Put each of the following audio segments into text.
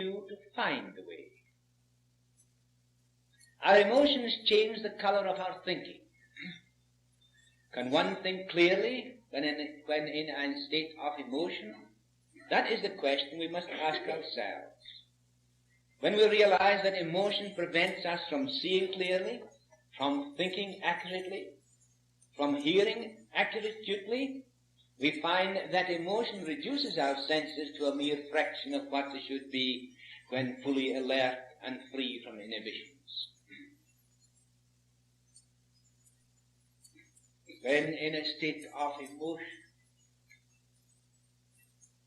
you to find the way. Our emotions change the color of our thinking. Can one think clearly when in a state of emotion? That is the question we must ask ourselves. When we realize that emotion prevents us from seeing clearly, from thinking accurately, from hearing accurately, we find that emotion reduces our senses to a mere fraction of what they should be when fully alert and free from inhibitions. When in a state of emotion,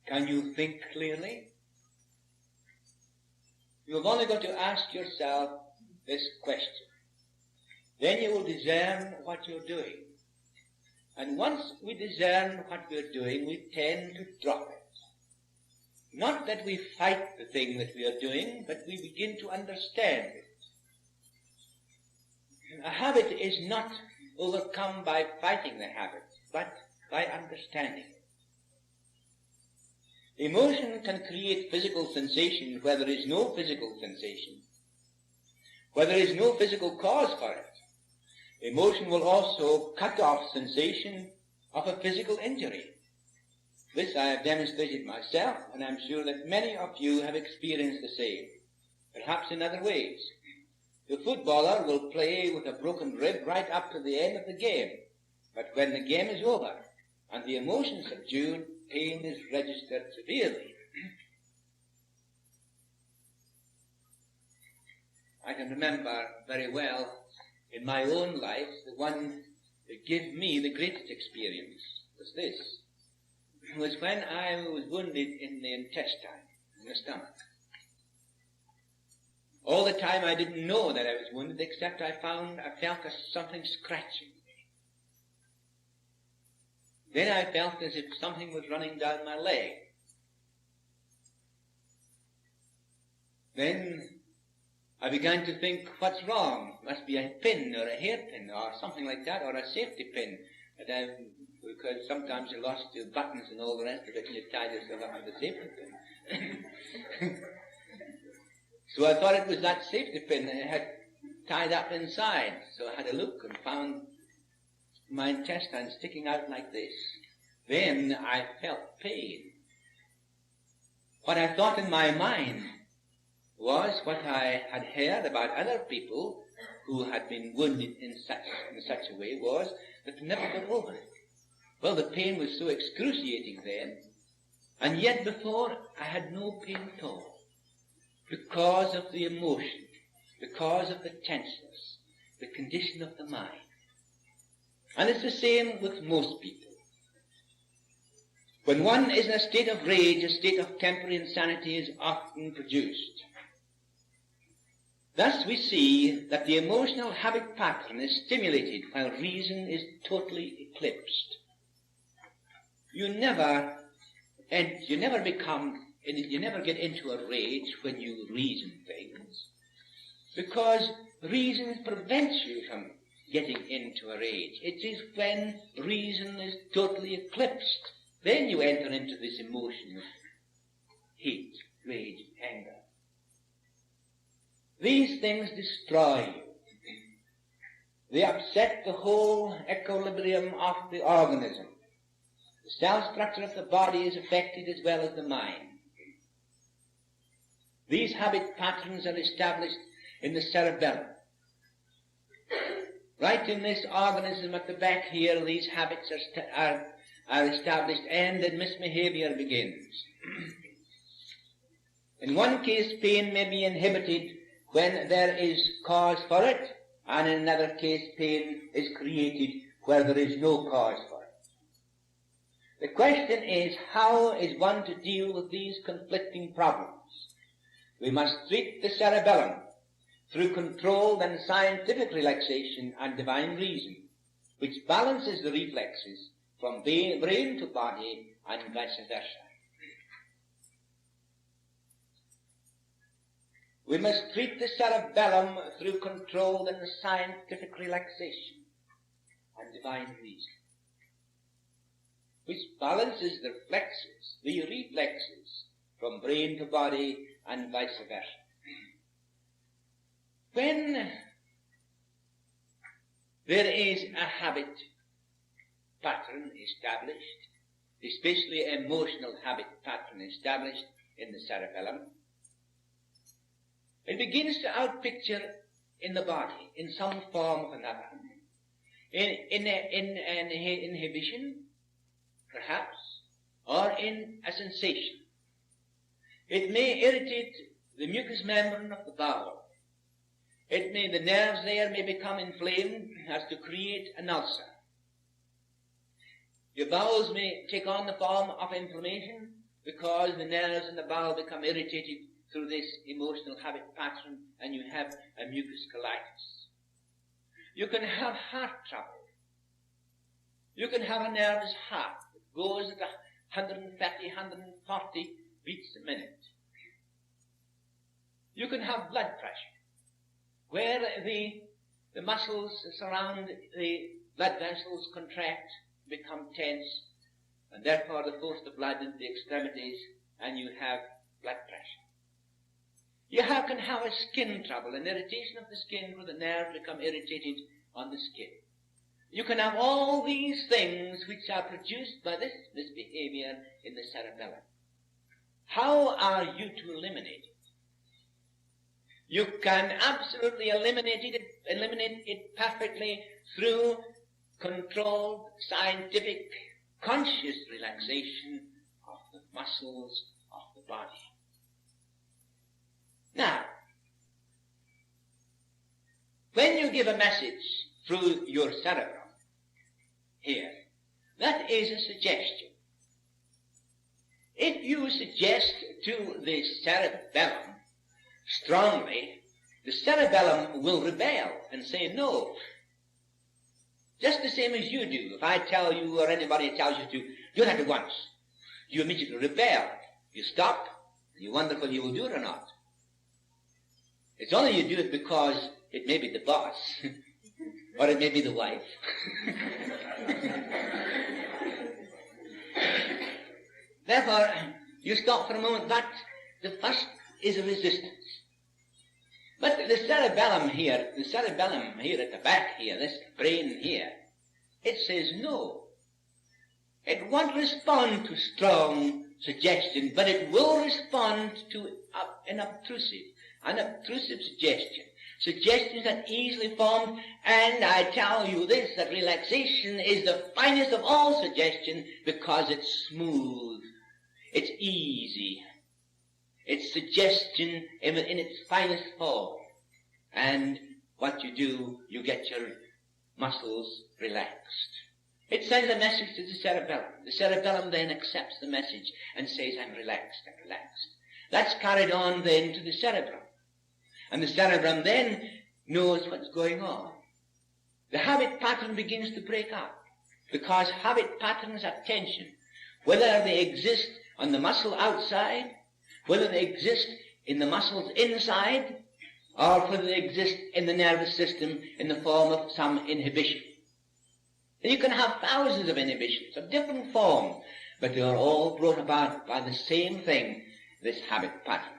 can you think clearly? You've only got to ask yourself this question. Then you will discern what you're doing. And once we discern what we're doing, we tend to drop it. Not that we fight the thing that we are doing, but we begin to understand it. A habit is not overcome by fighting the habit, but by understanding it. Emotion can create physical sensation where there is no physical sensation, where there is no physical cause for it. Emotion will also cut off sensation of a physical injury. This I have demonstrated myself, and I'm sure that many of you have experienced the same, perhaps in other ways. The footballer will play with a broken rib right up to the end of the game, but when the game is over and the emotion subdued, pain is registered severely. I can remember very well in my own life, the one that gave me the greatest experience was this. It was when I was wounded in the intestine, in the stomach. All the time I didn't know that I was wounded, except I felt something scratching me. Then I felt as if something was running down my leg. Then I began to think, what's wrong? Must be a pin or a hairpin or something like that, or a safety pin. Because sometimes you lost your buttons and all the rest of it, and you tied yourself up with a safety pin. So I thought it was that safety pin that I had tied up inside. So I had a look and found my intestine sticking out like this. Then I felt pain. What I thought in my mind was what I had heard about other people who had been wounded in such a way, was that they never got over it. Well, the pain was so excruciating then, and yet before I had no pain at all, because of the emotion, because of the tenseness, the condition of the mind. And it's the same with most people. When one is in a state of rage, a state of temporary insanity is often produced. Thus we see that the emotional habit pattern is stimulated while reason is totally eclipsed. You never get into a rage when you reason things, because reason prevents you from getting into a rage. It is when reason is totally eclipsed, then you enter into this emotion of hate, rage, anger. These things destroy you. They upset the whole equilibrium of the organism. The cell structure of the body is affected as well as the mind. These habit patterns are established in the cerebellum. Right in this organism at the back here, these habits are established, and then misbehavior begins. In one case, pain may be inhibited when there is cause for it, and in another case, pain is created where there is no cause for it. The question is, how is one to deal with these conflicting problems? We must treat the cerebellum through controlled and scientific relaxation and divine reason, which balances the reflexes from brain to body and vice versa. We must treat the cerebellum through controlled and scientific relaxation and divine reason, which balances the reflexes from brain to body and vice versa. When there is a habit pattern established, especially emotional habit pattern established in the cerebellum, it begins to outpicture in the body in some form or another. In an inhibition, perhaps, or in a sensation. It may irritate the mucous membrane of the bowel. The nerves there may become inflamed as to create an ulcer. Your bowels may take on the form of inflammation because the nerves in the bowel become irritated through this emotional habit pattern, and you have a mucus colitis. You can have heart trouble. You can have a nervous heart that goes at 130, 140 beats a minute. You can have blood pressure, where the muscles surround the blood vessels contract, become tense, and therefore they force the blood into the extremities, and you have blood pressure. You can have a skin trouble, an irritation of the skin where the nerves become irritated on the skin. You can have all these things which are produced by this misbehavior in the cerebellum. How are you to eliminate it? You can absolutely eliminate it perfectly through controlled, scientific, conscious relaxation of the muscles of the body. Now, when you give a message through your cerebrum here, that is a suggestion. If you suggest to the cerebellum strongly, the cerebellum will rebel and say no. Just the same as you do. If I tell you or anybody tells you to do that at once, you immediately rebel. You stop, and you wonder whether you will do it or not. It's only you do it because it may be the boss, or it may be the wife. Therefore, you stop for a moment, but the first is a resistance. But the cerebellum here at the back here, this brain here, it says no. It won't respond to strong suggestion, but it will respond to an obtrusive suggestion. Suggestions that easily formed, and I tell you this, that relaxation is the finest of all suggestion because it's smooth, it's easy, it's suggestion in its finest form. And what you do, you get your muscles relaxed. It sends a message to the cerebellum. The cerebellum then accepts the message and says, I'm relaxed, I'm relaxed. That's carried on then to the cerebrum. And the cerebrum then knows what's going on. The habit pattern begins to break up, because habit patterns have tension, whether they exist on the muscle outside, whether they exist in the muscles inside, or whether they exist in the nervous system in the form of some inhibition. And you can have thousands of inhibitions of different forms, but they are all brought about by the same thing, this habit pattern.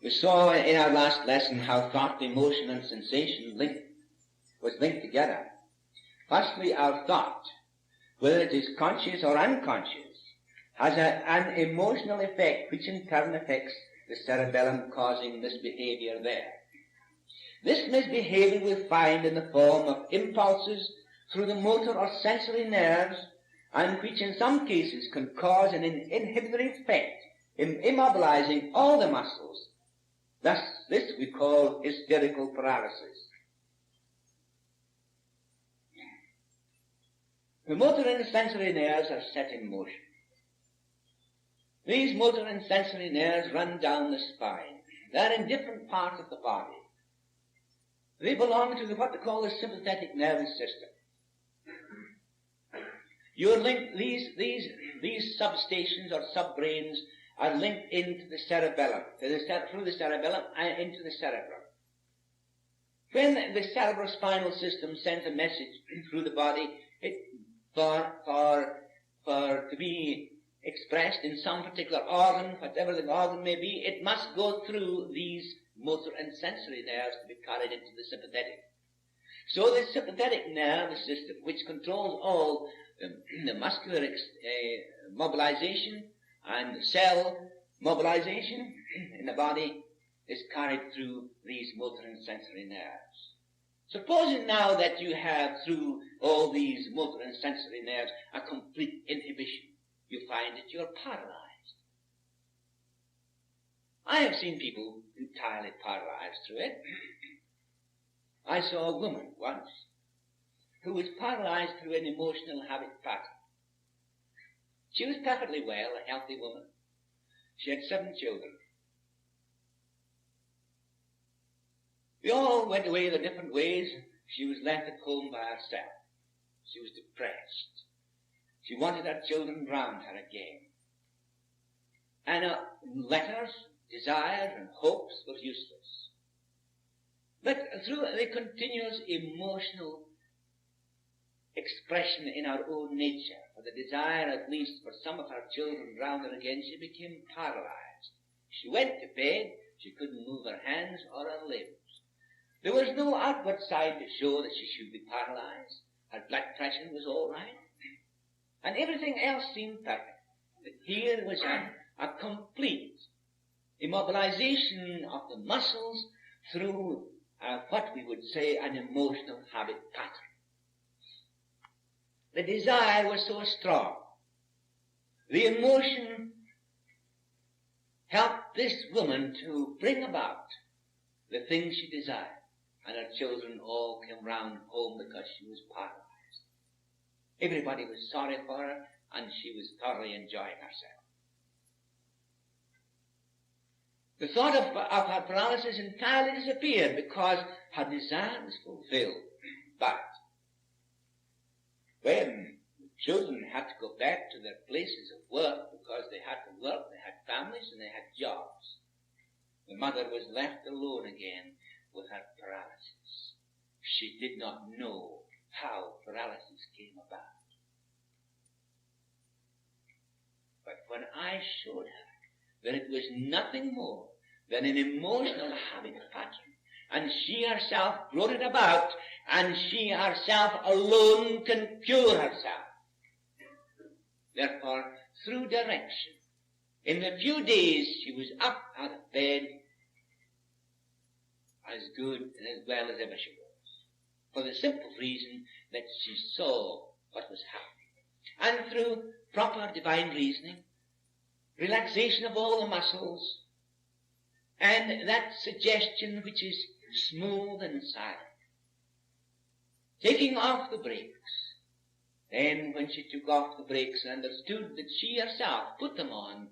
We saw in our last lesson how thought, emotion, and sensation was linked together. Firstly, our thought, whether it is conscious or unconscious, has an emotional effect which in turn affects the cerebellum, causing misbehavior there. This misbehavior we find in the form of impulses through the motor or sensory nerves, and which in some cases can cause an inhibitory effect in immobilizing all the muscles. Thus, this we call hysterical paralysis. The motor and sensory nerves are set in motion. These motor and sensory nerves run down the spine. They are in different parts of the body. They belong to what they call the sympathetic nervous system. You're linked, these substations or subbrains are linked into the cerebellum, through the cerebellum and into the cerebrum. When the cerebrospinal system sends a message through the body, to be expressed in some particular organ, whatever the organ may be, it must go through these motor and sensory nerves to be carried into the sympathetic. So the sympathetic nerve system, which controls all the muscular mobilization and cell mobilization in the body, is carried through these motor and sensory nerves. Supposing now that you have through all these motor and sensory nerves a complete inhibition, you find that you're paralyzed. I have seen people entirely paralyzed through it. I saw a woman once who was paralyzed through an emotional habit pattern. She was perfectly well, a healthy woman. She had 7 children. We all went away their different ways. She was left at home by herself. She was depressed. She wanted her children round her again. And her letters, desires, and hopes were useless. But through the continuous emotional expression in her own nature, for the desire at least for some of her children round her again, she became paralyzed. She went to bed, she couldn't move her hands or her limbs. There was no outward sign to show that she should be paralyzed. Her blood pressure was all right. And everything else seemed perfect. But here was a complete immobilization of the muscles through what we would say an emotional habit pattern. The desire was so strong. The emotion helped this woman to bring about the things she desired. And her children all came round home because she was paralyzed. Everybody was sorry for her, and she was thoroughly enjoying herself. The thought of her paralysis entirely disappeared because her desire was fulfilled. But when the children had to go back to their places of work because they had to work, they had families, and they had jobs, the mother was left alone again with her paralysis. She did not know how paralysis came about. But when I showed her that it was nothing more than an emotional habit pattern, and she herself brought it about, and she herself alone can cure herself. Therefore, through direction, in a few days she was up out of bed, as good and as well as ever she was, for the simple reason that she saw what was happening. And through proper divine reasoning, relaxation of all the muscles, and that suggestion which is smooth and silent, taking off the brakes. Then when she took off the brakes and understood that she herself put them on,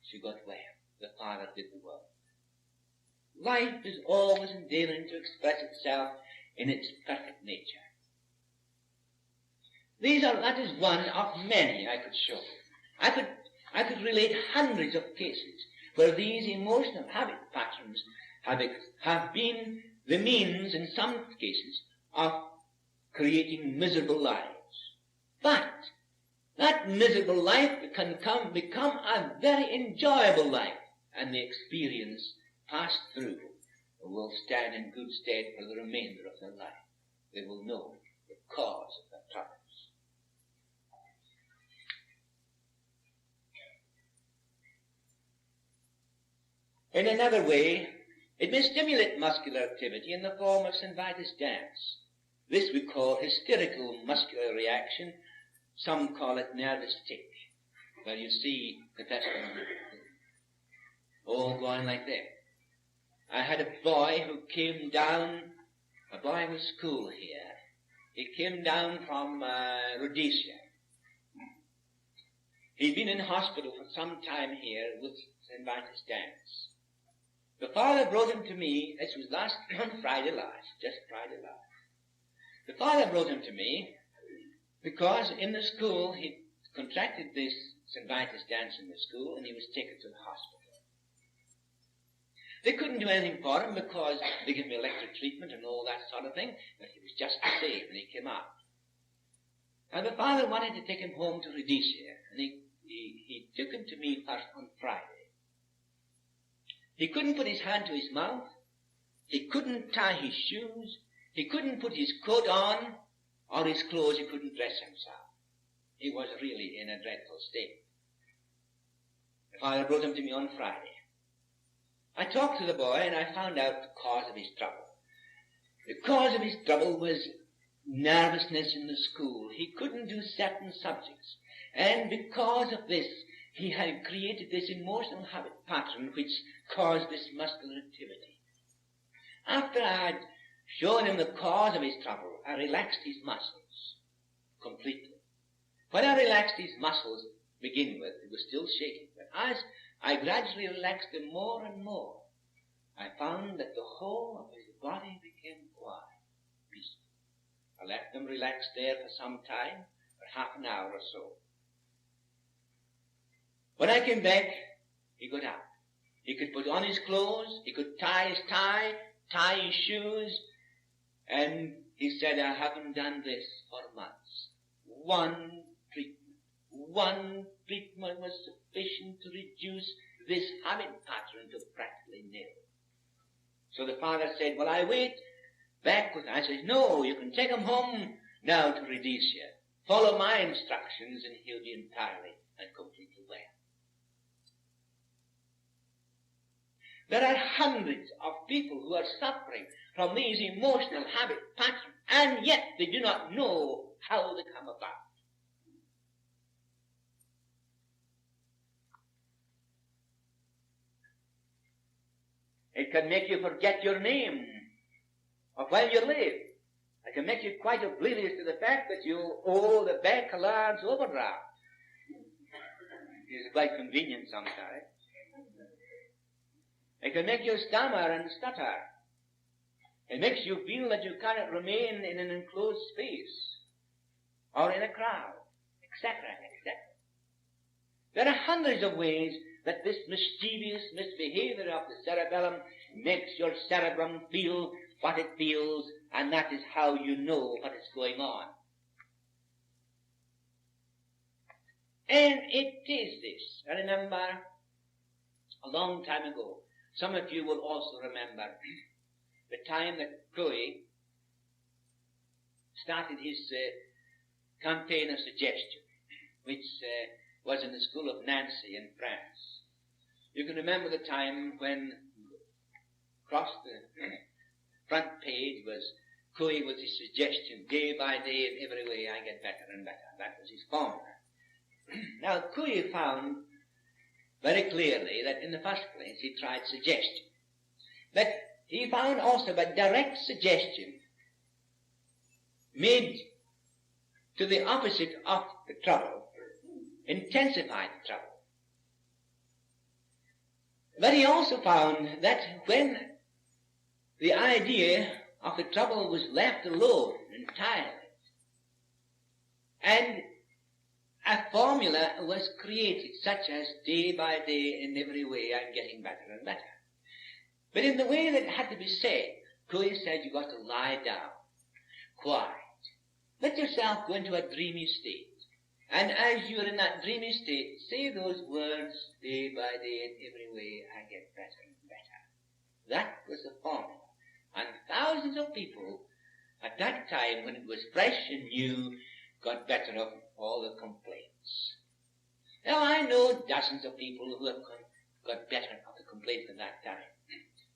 she got well. The Father did the work. Life is always endeavoring to express itself in its perfect nature. That is one of many I could show. I could relate hundreds of cases where these emotional habit patterns have been the means, in some cases, of creating miserable lives. But that miserable life can become a very enjoyable life, and the experience passed through will stand in good stead for the remainder of their life. They will know the cause of their troubles. In another way, it may stimulate muscular activity in the form of St. Vitus dance. This we call hysterical muscular reaction. Some call it nervous tic, where you see the testimony all going like that. I had a boy who came down, a boy with school here. He came down from Rhodesia. He'd been in hospital for some time here with St. Vitus dance. The father brought him to me, this was on Friday last, just Friday last. The father brought him to me because in the school he contracted this St. Vitus dance in the school, and he was taken to the hospital. They couldn't do anything for him because they gave him electric treatment and all that sort of thing, but he was just the same when he came out. And the father wanted to take him home to Rhodesia, and he he took him to me first on Friday. He couldn't put his hand to his mouth. He couldn't tie his shoes. He couldn't put his coat on or his clothes. He couldn't dress himself. He was really in a dreadful state. The father brought him to me on Friday. I talked to the boy and I found out the cause of his trouble. The cause of his trouble was nervousness in the school. He couldn't do certain subjects. And because of this, he had created this emotional habit pattern which caused this muscular activity. After I had shown him the cause of his trouble, I relaxed his muscles completely. When I relaxed his muscles to begin with, he was still shaking. But as I gradually relaxed them more and more, I found that the whole of his body became quiet, peaceful. I left them relaxed there for some time, for half an hour or so. When I came back, he got up. He could put on his clothes, he could tie his tie his shoes, and he said, I haven't done this for months. One treatment was sufficient to reduce this habit pattern to practically nil. So the father said, well, I wait back with him. I said, no, you can take him home now to Rhodesia. Follow my instructions and he'll be entirely and completely well. There are hundreds of people who are suffering from these emotional habit patterns, and yet they do not know how they come about. It can make you forget your name or where you live. It can make you quite oblivious to the fact that you owe the bank a large overdraft. It's quite convenient sometimes. It can make you stammer and stutter. It makes you feel that you cannot remain in an enclosed space or in a crowd, etc., etc. There are hundreds of ways that this mischievous misbehavior of the cerebellum makes your cerebrum feel what it feels, and that is how you know what is going on. And it is this. I remember a long time ago, some of you will also remember the time that Chloe started his campaign of suggestion, which was in the school of Nancy in France. You can remember the time when across the front page was Chloe with his suggestion, day by day, in every way I get better and better. That was his formula. Now, Chloe found very clearly that in the first place he tried suggestion. But he found also that direct suggestion made to the opposite of the trouble, intensified the trouble. But he also found that when the idea of the trouble was left alone entirely, and a formula was created such as day by day in every way I'm getting better and better. But in the way that it had to be said, Chloe said you've got to lie down, quiet. Let yourself go into a dreamy state. And as you're in that dreamy state, say those words, day by day in every way I get better and better. That was the formula. And thousands of people at that time, when it was fresh and new, got better of all the complaints. Now I know dozens of people who have got better of the complaints at that time.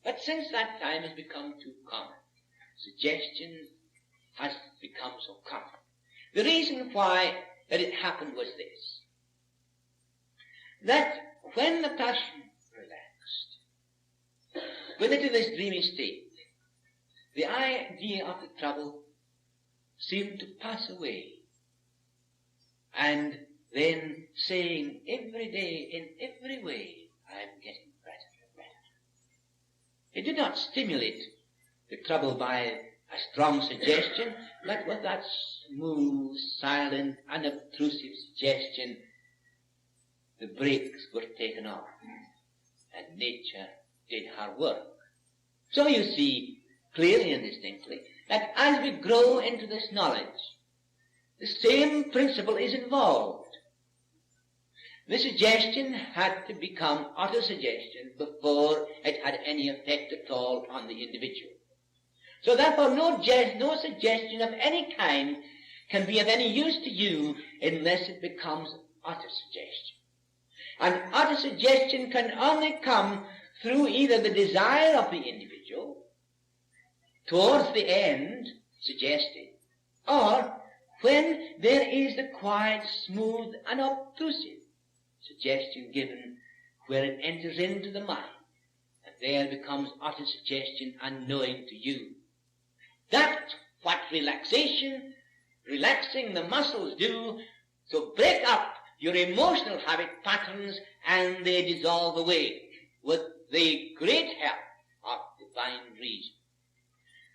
But since that time has become too common, suggestion has become so common. The reason why that it happened was this, that when the person relaxed, went into this dreamy state, the idea of the trouble seemed to pass away. And then saying every day, in every way, I'm getting better and better. It did not stimulate the trouble by a strong suggestion, but with that smooth, silent, unobtrusive suggestion, the brakes were taken off, and nature did her work. So you see clearly and distinctly that as we grow into this knowledge, the same principle is involved. The suggestion had to become autosuggestion before it had any effect at all on the individual. So therefore no suggestion of any kind can be of any use to you unless it becomes autosuggestion. And autosuggestion can only come through either the desire of the individual towards the end suggested, or when there is the quiet, smooth, unobtrusive suggestion given where it enters into the mind, and there becomes autosuggestion and knowing to you. That's what relaxing the muscles do, so break up your emotional habit patterns and they dissolve away with the great help of divine reason.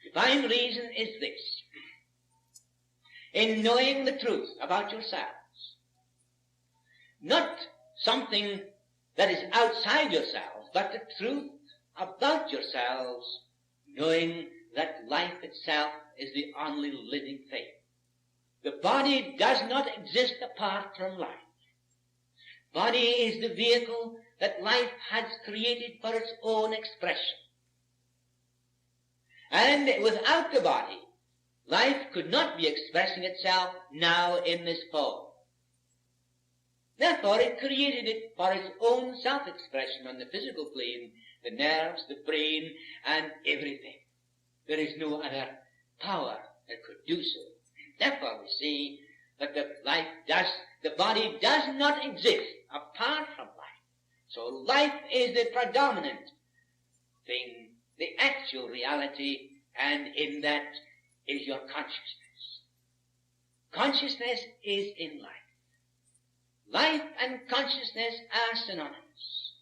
Divine reason is this: in knowing the truth about yourselves, not something that is outside yourselves, but the truth about yourselves, knowing that life itself is the only living thing. The body does not exist apart from life. Body is the vehicle that life has created for its own expression. And without the body, life could not be expressing itself now in this form. Therefore, it created it for its own self-expression on the physical plane, the nerves, the brain, and everything. There is no other power that could do so. Therefore, we see that the body does not exist apart from life. So life is the predominant thing, the actual reality, and in that is your consciousness. Consciousness is in life. Life and consciousness are synonymous.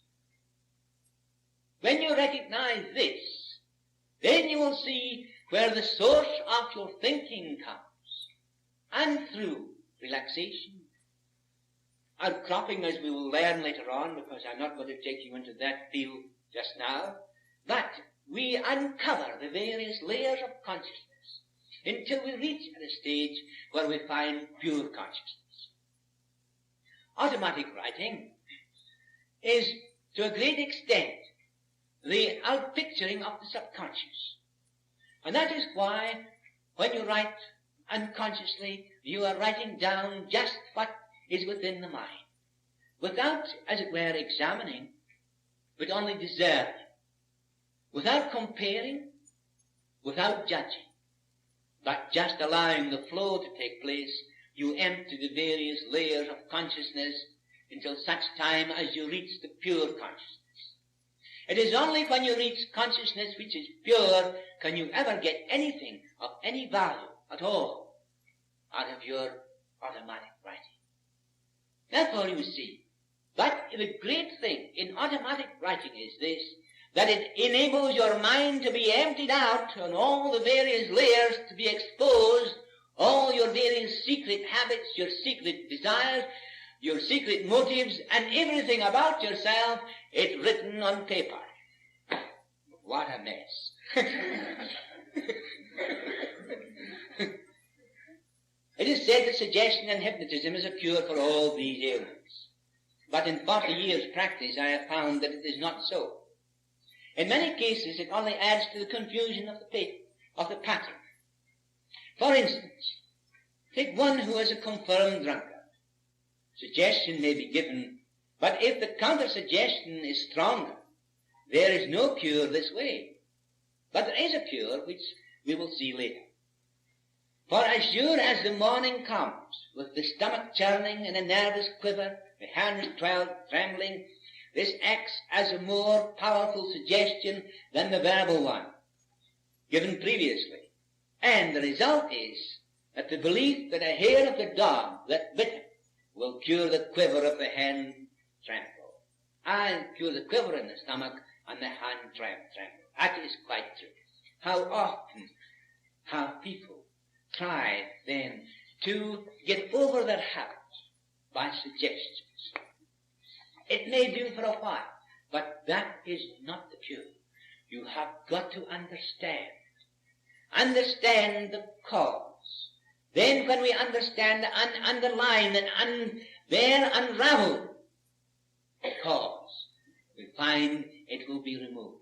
When you recognize this, then you will see where the source of your thinking comes. And through relaxation, outcropping, as we will learn later on, because I'm not going to take you into that field just now, but we uncover the various layers of consciousness until we reach at a stage where we find pure consciousness. Automatic writing is, to a great extent, the outpicturing of the subconscious. And that is why, when you write unconsciously, you are writing down just what is within the mind, without, as it were, examining, but only discerning, without comparing, without judging, but just allowing the flow to take place. You empty the various layers of consciousness until such time as you reach the pure consciousness. It is only when you reach consciousness which is pure can you ever get anything of any value at all out of your automatic writing. Therefore you see, but the great thing in automatic writing is this, that it enables your mind to be emptied out and all the various layers to be exposed, all your various secret habits, your secret desires, your secret motives, and everything about yourself, it's written on paper. What a mess. It is said that suggestion and hypnotism is a cure for all these ailments. But in 40 years' practice, I have found that it is not so. In many cases, it only adds to the confusion of the pattern. For instance, take one who is a confirmed drunkard. Suggestion may be given, but if the counter-suggestion is stronger, there is no cure this way. But there is a cure which we will see later. For as sure as the morning comes, with the stomach churning and a nervous quiver, the hands trembling, this acts as a more powerful suggestion than the verbal one given previously. And the result is that the belief that a hair of the dog that bit him will cure the quiver of the hand tremble, and cure the quiver in the stomach and the hand tremble. That is quite true. How often have people tried then to get over their habits by suggestions? It may do for a while, but that is not the cure. You have got to understand the cause. Then when we understand and underline and there unravel cause, we find it will be removed.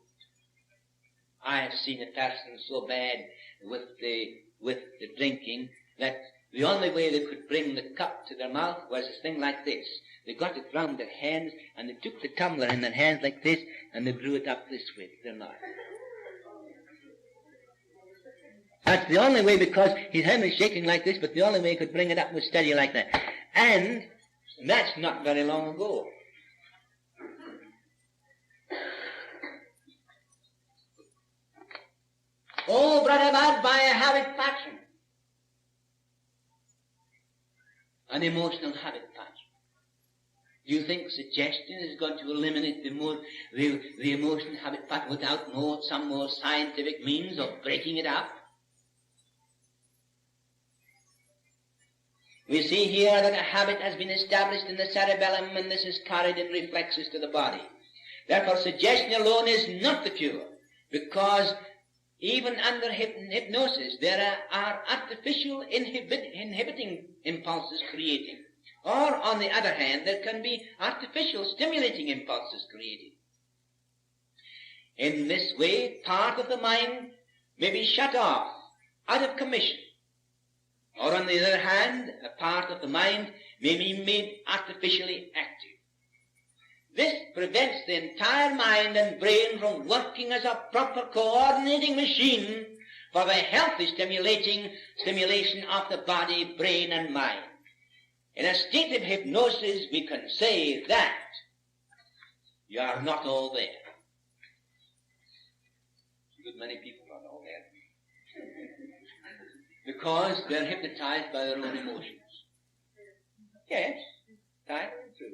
I have seen a person so bad with the drinking that the only way they could bring the cup to their mouth was a thing like this. They got it round their hands, and they took the tumbler in their hands like this, and they drew it up this way to their mouth. That's the only way, because his hand was shaking like this, but the only way he could bring it up was steady like that. And that's not very long ago. All brought about by a habit pattern. An emotional habit pattern. Do you think suggestion is going to eliminate the emotional habit pattern without some more scientific means of breaking it up? We see here that a habit has been established in the cerebellum, and this is carried in reflexes to the body. Therefore, suggestion alone is not the cure, because even under hypnosis, there are artificial inhibiting impulses created. Or, on the other hand, there can be artificial stimulating impulses created. In this way, part of the mind may be shut off, out of commission. Or, on the other hand, a part of the mind may be made artificially active. This prevents the entire mind and brain from working as a proper coordinating machine for the healthy stimulation of the body, brain, and mind. In a state of hypnosis, we can say that you are not all there. A good many people are not all there. Because they're hypnotized by their own emotions. Yes, that's true.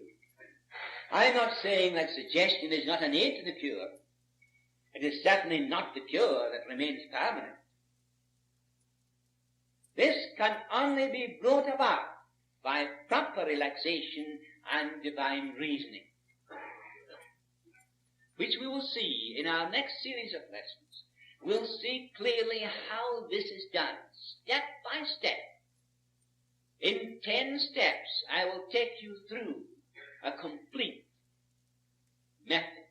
I'm not saying that suggestion is not an aid to the cure. It is certainly not the cure that remains permanent. This can only be brought about by proper relaxation and divine reasoning, which we will see in our next series of lessons. We'll see clearly how this is done, step by step. In 10 steps, I will take you through a complete method,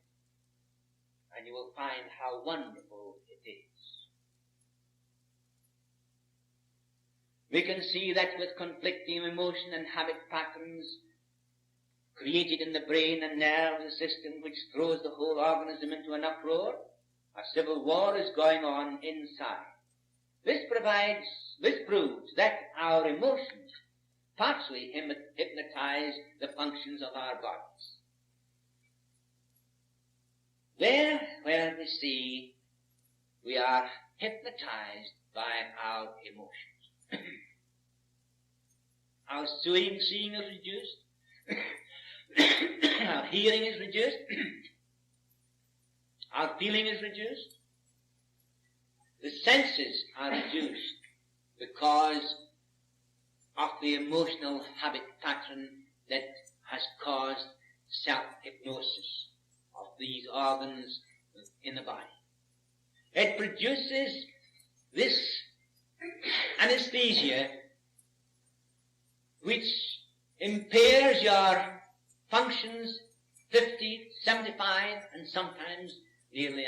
and you will find how wonderful it is. We can see that with conflicting emotion and habit patterns created in the brain and nervous system, which throws the whole organism into an uproar, a civil war is going on inside. This proves that our emotions partially hypnotize the functions of our bodies. There, where we see we are hypnotized by our emotions. Our seeing is reduced. Our hearing is reduced. Our feeling is reduced. The senses are reduced because of the emotional habit pattern that has caused self-hypnosis of these organs in the body. It produces this anesthesia which impairs your functions 50, 75, and sometimes nearly 100%.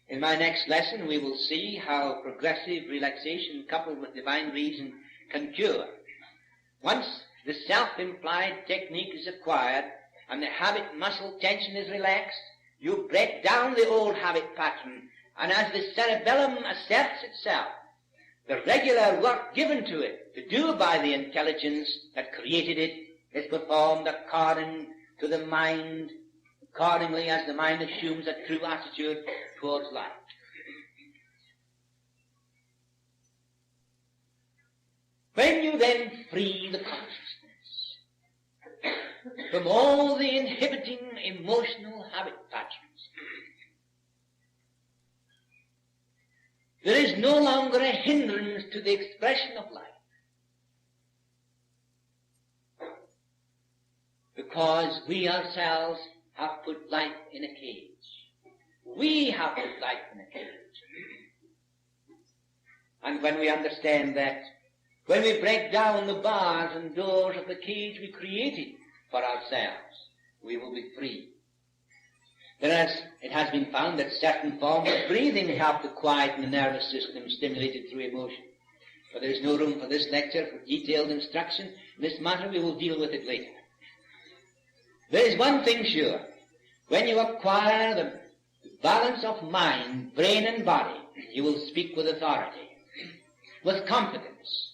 In my next lesson, we will see how progressive relaxation coupled with divine reason can cure. Once the self-implied technique is acquired and the habit muscle tension is relaxed, you break down the old habit pattern, and as the cerebellum asserts itself, the regular work given to it to do by the intelligence that created it is performed according to the mind, accordingly as the mind assumes a true attitude towards life. When you then free the consciousness from all the inhibiting emotional habit patterns, there is no longer a hindrance to the expression of life, because we ourselves have put life in a cage. We have put life in a cage. And when we understand that, when we break down the bars and doors of the cage we created for ourselves. We will be free. It has been found that certain forms of breathing help to quieten the nervous system stimulated through emotion. But there is no room for this lecture, for detailed instruction. In this matter, we will deal with it later. There is one thing sure. When you acquire the balance of mind, brain and body, you will speak with authority, with confidence.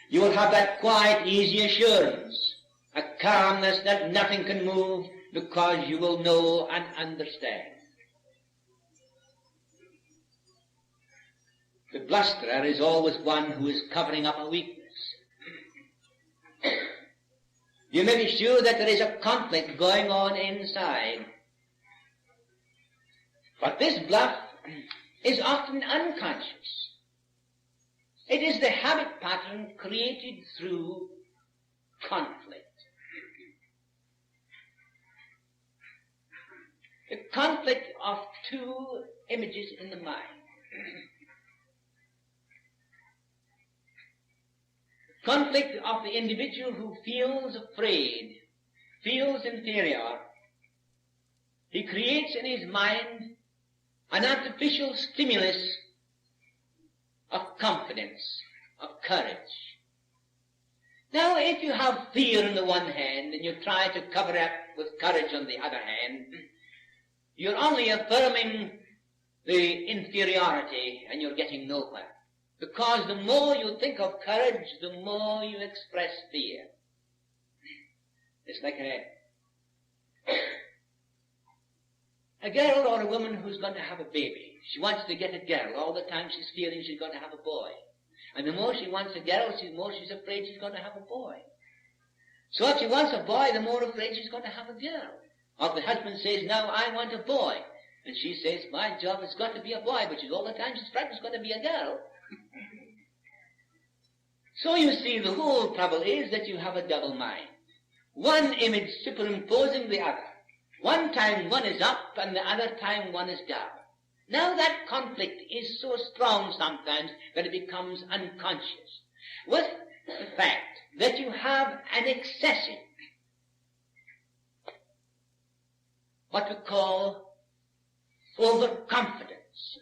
You will have that quiet, easy assurance, a calmness that nothing can move, because you will know and understand. The blusterer is always one who is covering up a weakness. You may be sure that there is a conflict going on inside. But this bluff is often unconscious. It is the habit pattern created through conflict. The conflict of two images in the mind. The conflict of the individual who feels afraid, feels inferior. He creates in his mind an artificial stimulus of confidence, of courage. Now, if you have fear on the one hand and you try to cover it with courage on the other hand, you're only affirming the inferiority and you're getting nowhere. Because the more you think of courage, the more you express fear. It's like a girl or a woman who's going to have a baby. She wants to get a girl. All the time she's feeling she's going to have a boy. And the more she wants a girl, the more she's afraid she's going to have a boy. So if she wants a boy, the more afraid she's going to have a girl. Or if the husband says, now I want a boy. And she says, my job has got to be a boy, but all the time she's frightened it's going to be a girl. So you see, the whole trouble is that you have a double mind. One image superimposing the other. One time one is up and the other time one is down. Now that conflict is so strong sometimes that it becomes unconscious. With the fact that you have an excessive, what we call overconfidence,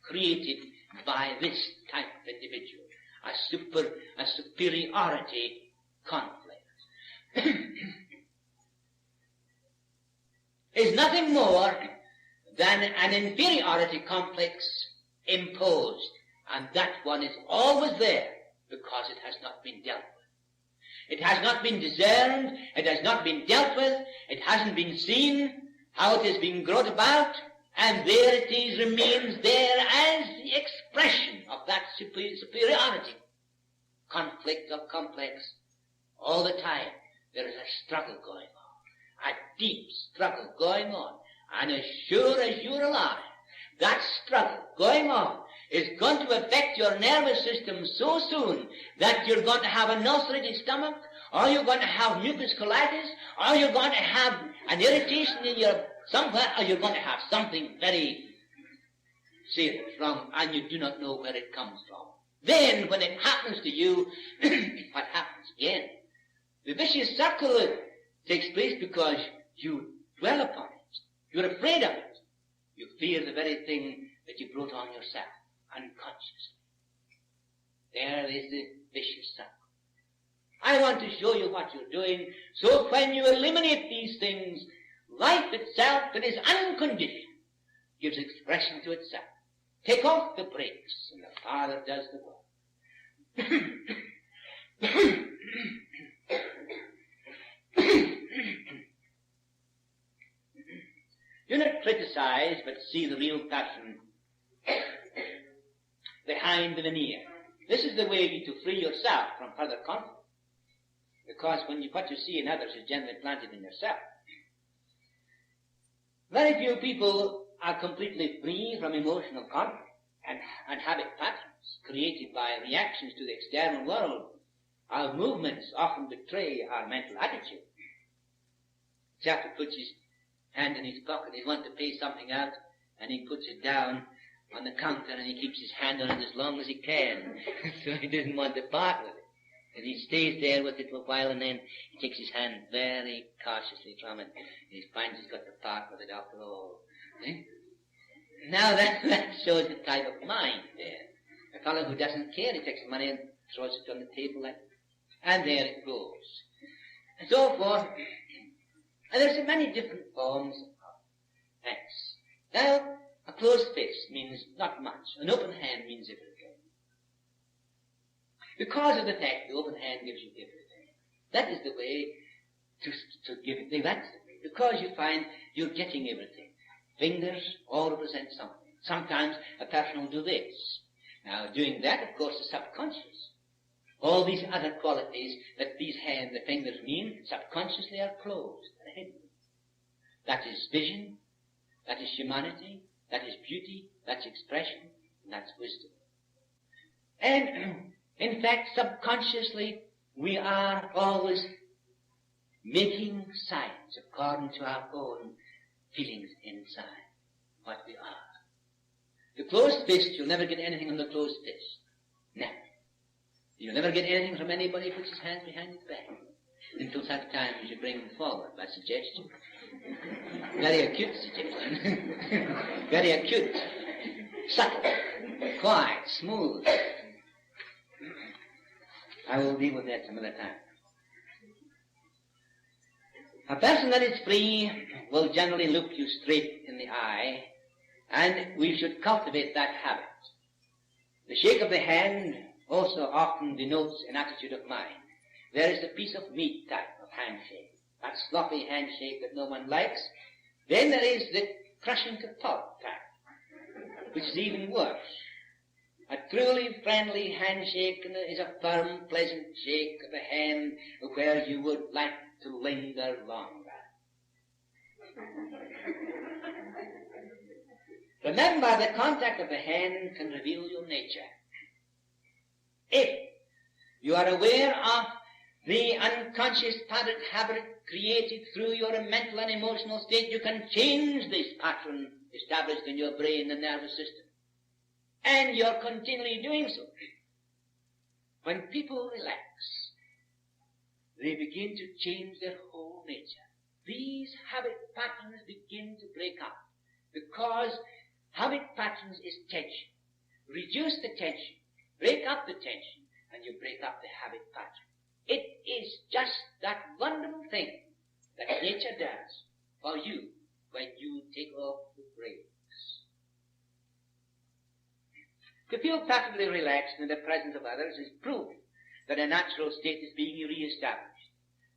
created by this type of individual, a superiority conflict, is nothing more than an inferiority complex imposed, and that one is always there because it has not been dealt with. It has not been discerned, it has not been dealt with, it hasn't been seen how it has been brought about, and there it is, remains there as the expression of that superiority. Conflict of complex. All the time there is a struggle going on, a deep struggle going on, and as sure as you're alive, that struggle going on is going to affect your nervous system so soon that you're going to have an ulcerated stomach, or you're going to have mucus colitis, or you're going to have an irritation in your somewhere, or you're going to have something very serious wrong, and you do not know where it comes from. Then, when it happens to you, what happens again? The vicious circle takes place because you dwell upon it. You're afraid of it. You fear the very thing that you brought on yourself, unconsciously. There is the vicious circle. I want to show you what you're doing, so when you eliminate these things, life itself, that is unconditioned, gives expression to itself. Take off the brakes, and the Father does the work. Do not criticize, but see the real passion behind the veneer. This is the way to free yourself from further conflict. Because what you see in others is generally planted in yourself. Very few people are completely free from emotional conflict and habit patterns created by reactions to the external world. Our movements often betray our mental attitude. The chap who puts his hand in his pocket, he wants to pay something out, and he puts it down on the counter, and he keeps his hand on it as long as he can. So he doesn't want to part with it. And he stays there with it for a while, and then he takes his hand very cautiously from it. He finds he's got the part with it after all. Eh? Now that shows the type of mind there. A fellow who doesn't care, he takes the money and throws it on the table, and there it goes. And so forth. And there's so many different forms of X. Now, a closed fist means not much. An open hand means everything. Because of the fact the open hand gives you everything. That is the way to give it. That's the way. Because you find you're getting everything. Fingers all represent something. Sometimes a person will do this. Now, doing that, of course, is subconscious. All these other qualities that these hands, the fingers mean, subconsciously are closed and hidden. That is vision, that is humanity, that is beauty, that's expression, and that's wisdom. And, in fact, subconsciously, we are always making signs according to our own feelings inside, what we are. The closed fist, you'll never get anything from the closed fist. Never. You'll never get anything from anybody who puts his hands behind his back. Until such time as you bring them forward by suggestion. Very acute suggestion. Very acute. Subtle. Quiet. Smooth. I will deal with that some other time. A person that is free will generally look you straight in the eye, and we should cultivate that habit. The shake of the hand also often denotes an attitude of mind. There is the piece of meat type of handshake, that sloppy handshake that no one likes. Then there is the crushing to pulp type, which is even worse. A truly friendly handshake is a firm, pleasant shake of the hand where you would like to linger longer. Remember, the contact of the hand can reveal your nature. If you are aware of the unconscious pattern habit created through your mental and emotional state, you can change this pattern established in your brain and nervous system. And you're continually doing so. When people relax, they begin to change their whole nature. These habit patterns begin to break up, because habit patterns is tension. Reduce the tension, break up the tension, and you break up the habit pattern. It is just that wonderful thing that nature does for you when you take off the brakes. To feel perfectly relaxed in the presence of others is proof that a natural state is being re-established.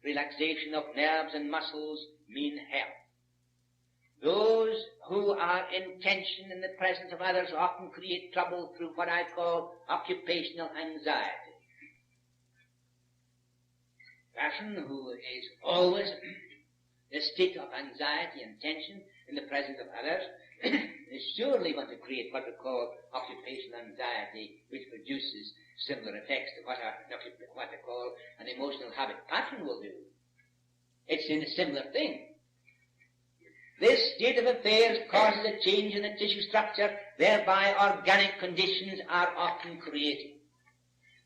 Relaxation of nerves and muscles mean health. Those who are in tension in the presence of others often create trouble through what I call occupational anxiety. A person who is always in a state of anxiety and tension in the presence of others is surely going to create what we call occupational anxiety, which produces similar effects to what I call an emotional habit pattern will do. It's in a similar thing. This state of affairs causes a change in the tissue structure, thereby organic conditions are often created.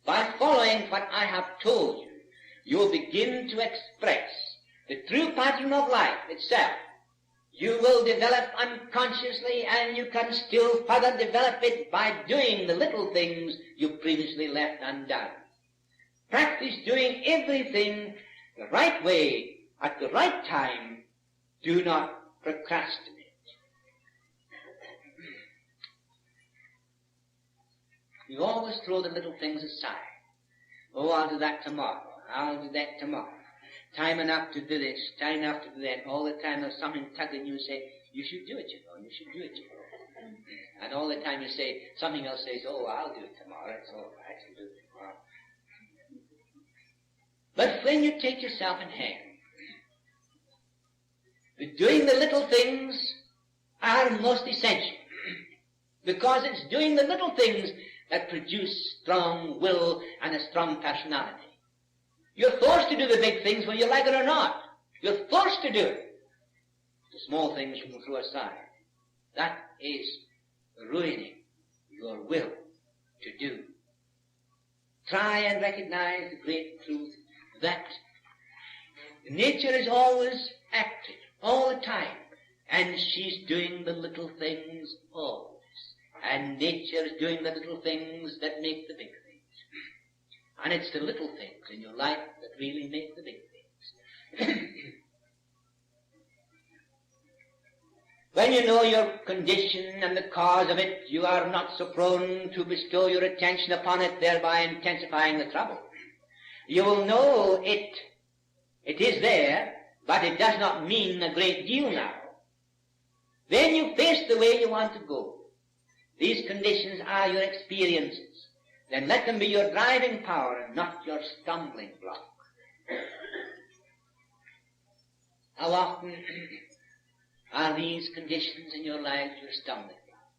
By following what I have told you, you'll begin to express the true pattern of life itself. You will develop unconsciously, and you can still further develop it by doing the little things you previously left undone. Practice doing everything the right way, at the right time. Do not procrastinate. You always throw the little things aside. Oh, I'll do that tomorrow. I'll do that tomorrow. Time enough to do this, time enough to do that. All the time there's something tugging you, say, you should do it, you know, you should do it, you know. And all the time you say, something else says, oh, I'll do it tomorrow. It's all right, I'll do it tomorrow. But when you take yourself in hand, doing the little things are most essential, because it's doing the little things that produce strong will and a strong personality. You're forced to do the big things whether you like it or not. You're forced to do it. The small things you can throw aside. That is ruining your will to do. try and recognize the great truth that nature is always active, all the time, and she's doing the little things always. And nature is doing the little things that make the big things. And it's the little things in your life that really make the big things. When you know your condition and the cause of it, you are not so prone to bestow your attention upon it, thereby intensifying the trouble. You will know it is there, but it does not mean a great deal now. Then you face the way you want to go. These conditions are your experiences. Then let them be your driving power and not your stumbling block. How often are these conditions in your life your stumbling block?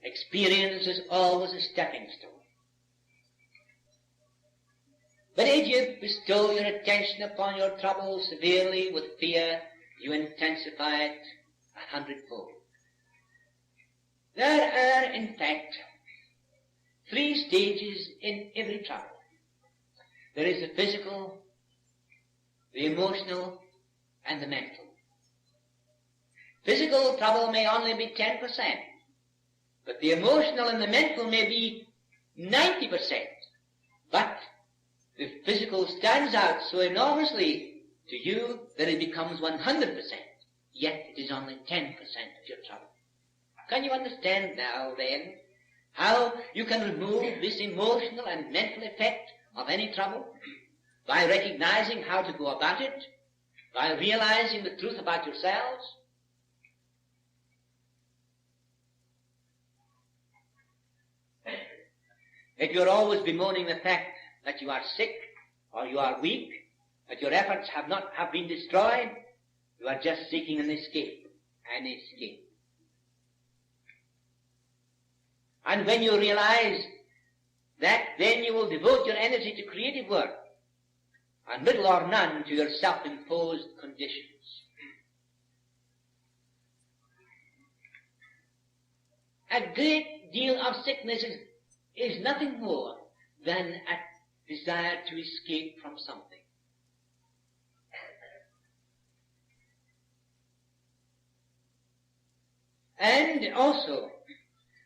Experience is always a stepping stone. But if you bestow your attention upon your trouble severely with fear, you intensify it 100-fold. There are, in fact, 3 stages in every trouble. There is the physical, the emotional, and the mental. Physical trouble may only be 10%, but the emotional and the mental may be 90%. But the physical stands out so enormously to you that it becomes 100%, yet it is only 10% of your trouble. Can you understand now, then, how you can remove this emotional and mental effect of any trouble? By recognizing how to go about it, by realizing the truth about yourselves. If you're always bemoaning the fact that you are sick or you are weak, that your efforts have been destroyed, you are just seeking an escape. An escape. And when you realize that, then you will devote your energy to creative work, and little or none to your self-imposed conditions. A great deal of sickness is nothing more than a desire to escape from something. And also,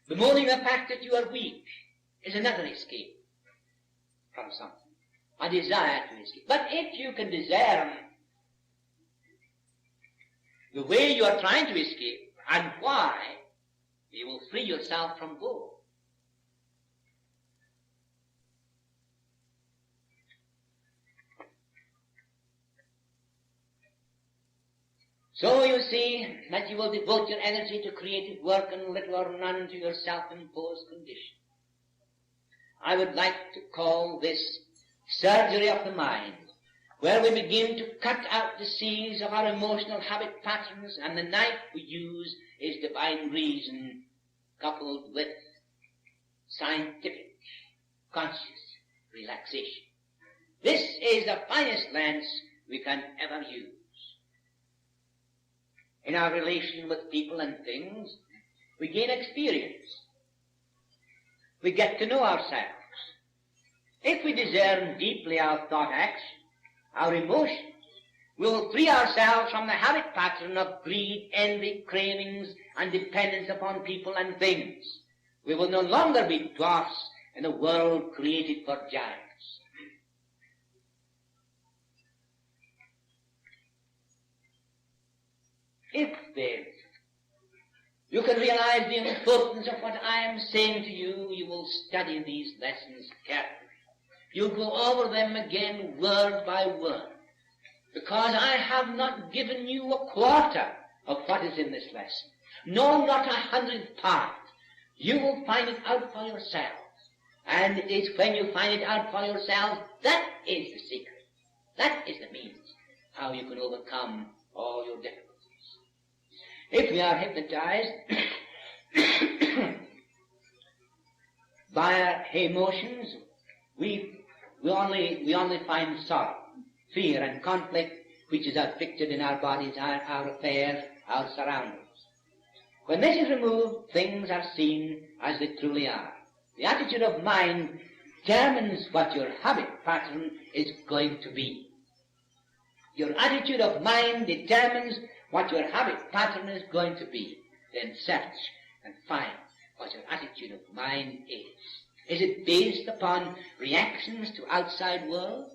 bemoaning the fact that you are weak is another escape from something. A desire to escape. But if you can discern the way you are trying to escape and why, you will free yourself from both. So you see that you will devote your energy to creative work and little or none to your self-imposed condition. I would like to call this surgery of the mind, where we begin to cut out the seeds of our emotional habit patterns, and the knife we use is divine reason coupled with scientific, conscious relaxation. This is the finest lens we can ever use. In our relation with people and things, we gain experience. We get to know ourselves. If we discern deeply our thought action, our emotions, we will free ourselves from the habit pattern of greed, envy, cravings, and dependence upon people and things. We will no longer be dwarfs in a world created for giants. If then you can realize the importance of what I am saying to you, you will study these lessons carefully. You go over them again word by word, because I have not given you a quarter of what is in this lesson, no, not 100th part. You will find it out for yourselves, and it is when you find it out for yourselves, that is the secret, that is the means how you can overcome all your difficulties. If we are hypnotized by our emotions, we only find sorrow, fear, and conflict, which is afflicted in our bodies, our affairs, our surroundings. When this is removed, things are seen as they truly are. The attitude of mind determines what your habit pattern is going to be. Your attitude of mind determines what your habit pattern is going to be. Then search and find what your attitude of mind is. Is it based upon reactions to outside world?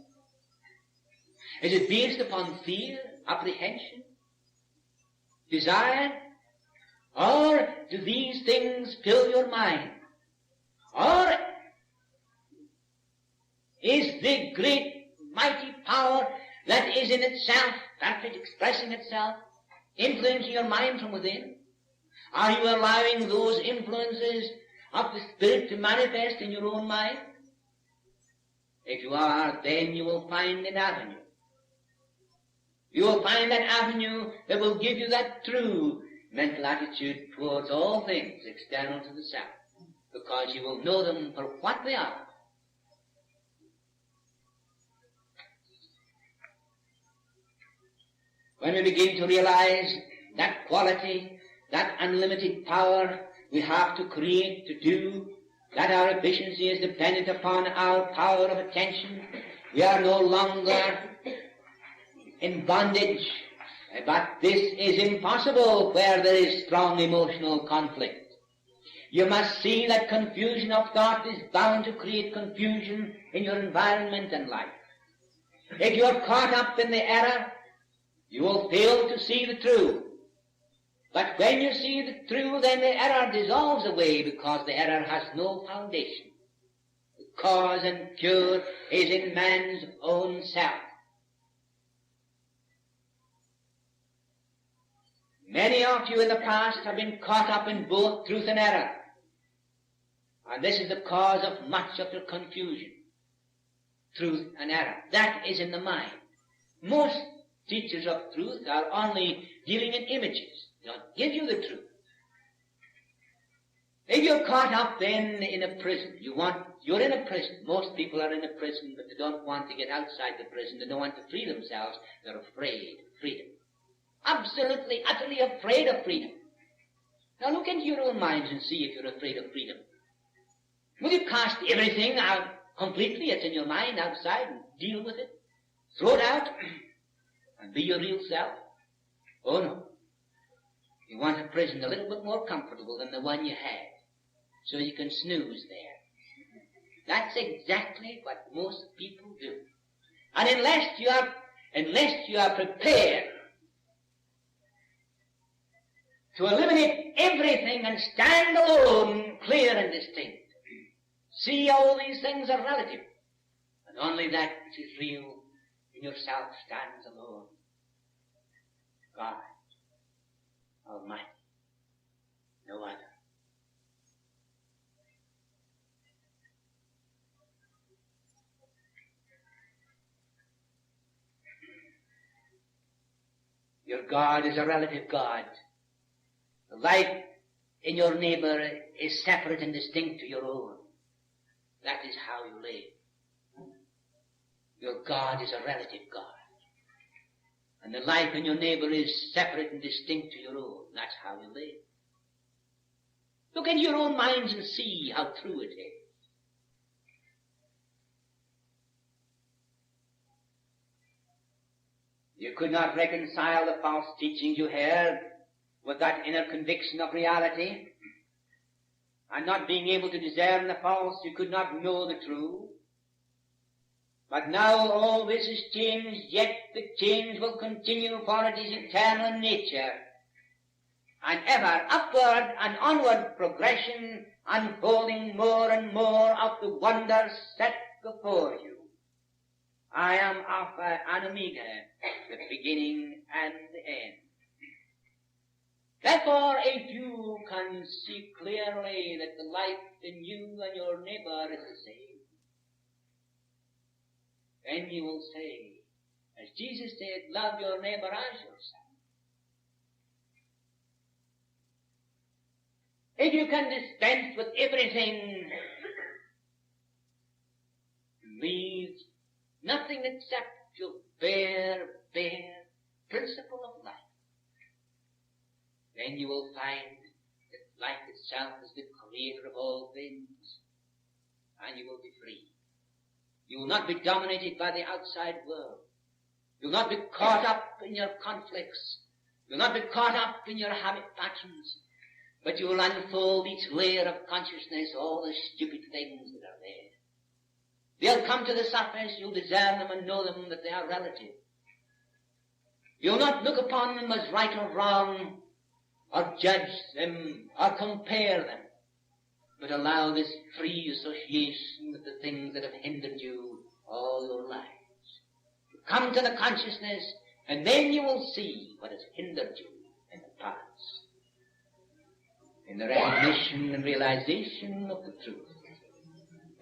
Is it based upon fear, apprehension, desire? Or do these things fill your mind? Or is the great mighty power that is in itself, perfect, expressing itself, influencing your mind from within? Are you allowing those influences of the Spirit to manifest in your own mind? If you are, then you will find an avenue. You will find an avenue that will give you that true mental attitude towards all things external to the self, because you will know them for what they are. When we begin to realize that quality, that unlimited power we have to create, to do, that our efficiency is dependent upon our power of attention, we are no longer in bondage. But this is impossible where there is strong emotional conflict. You must see that confusion of thought is bound to create confusion in your environment and life. If you are caught up in the error, you will fail to see the truth. But when you see the truth, then the error dissolves away, because the error has no foundation. The cause and cure is in man's own self. Many of you in the past have been caught up in both truth and error. And this is the cause of much of your confusion. Truth and error. That is in the mind. Most teachers of truth are only dealing in images. They don't give you the truth. If you're caught up then in a prison, you're in a prison. Most people are in a prison, but they don't want to get outside the prison. They don't want to free themselves. They're afraid of freedom. Absolutely, utterly afraid of freedom. Now look into your own minds and see if you're afraid of freedom. Will you cast everything out completely that's in your mind outside and deal with it? Throw it out and be your real self? Oh no. You want a prison a little bit more comfortable than the one you had, so you can snooze there. That's exactly what most people do. And unless you are prepared to eliminate everything and stand alone, clear and distinct, see all these things are relative, and only that which is real in yourself stands alone. God Almighty, no other. Your God is a relative God. The life in your neighbor is separate and distinct to your own. That is how you live. Your God is a relative God. And the life in your neighbor is separate and distinct to your own. That's how you live. Look into your own minds and see how true it is. You could not reconcile the false teachings you heard with that inner conviction of reality. And not being able to discern the false, you could not know the true. But now all this is changed, yet the change will continue, for it is eternal in nature. And ever upward and onward progression, unfolding more and more of the wonders set before you. I am Alpha and Omega, the beginning and the end. Therefore, if you can see clearly that the life in you and your neighbor is the same, then you will say, as Jesus said, love your neighbor as yourself. If you can dispense with everything, leave nothing except your bare principle of life, then you will find that life itself is the creator of all things, and you will be free. You will not be dominated by the outside world. You will not be caught up in your conflicts. You will not be caught up in your habit patterns. But you will unfold each layer of consciousness, all the stupid things that are there. They'll come to the surface, you'll discern them and know them that they are relative. You'll not look upon them as right or wrong, or judge them, or compare them, but allow this free association with the things that have hindered you all your lives. Come to the consciousness, and then you will see what has hindered you in the past. In the recognition and realization of the truth.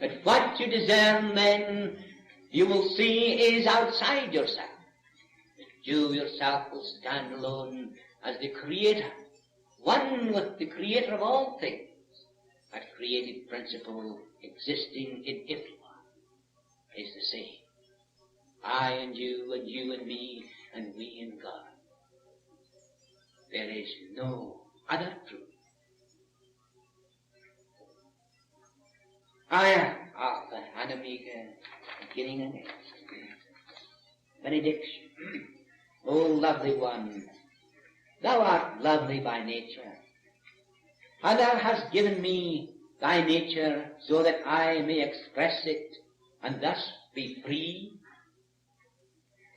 But what you discern then, you will see is outside yourself. That you yourself will stand alone as the Creator, one with the Creator of all things, that creative principle existing in everyone is the same. I and you and me, and we and God. There is no other truth. Alpha and Omega, beginning and end. Benediction. O lovely one, thou art lovely by nature, and thou hast given me thy nature so that I may express it and thus be free.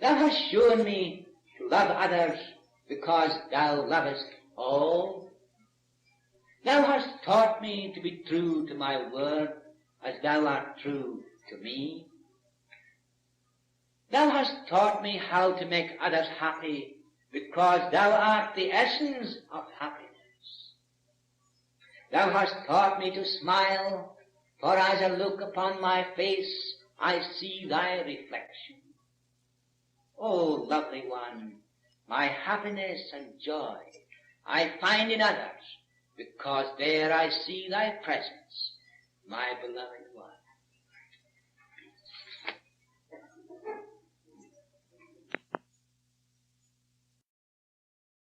Thou hast shown me to love others because thou lovest all. Thou hast taught me to be true to my word as thou art true to me. Thou hast taught me how to make others happy because thou art the essence of happiness. Thou hast taught me to smile, for as I look upon my face, I see thy reflection. O lovely one, my happiness and joy I find in others, because there I see thy presence, my beloved one.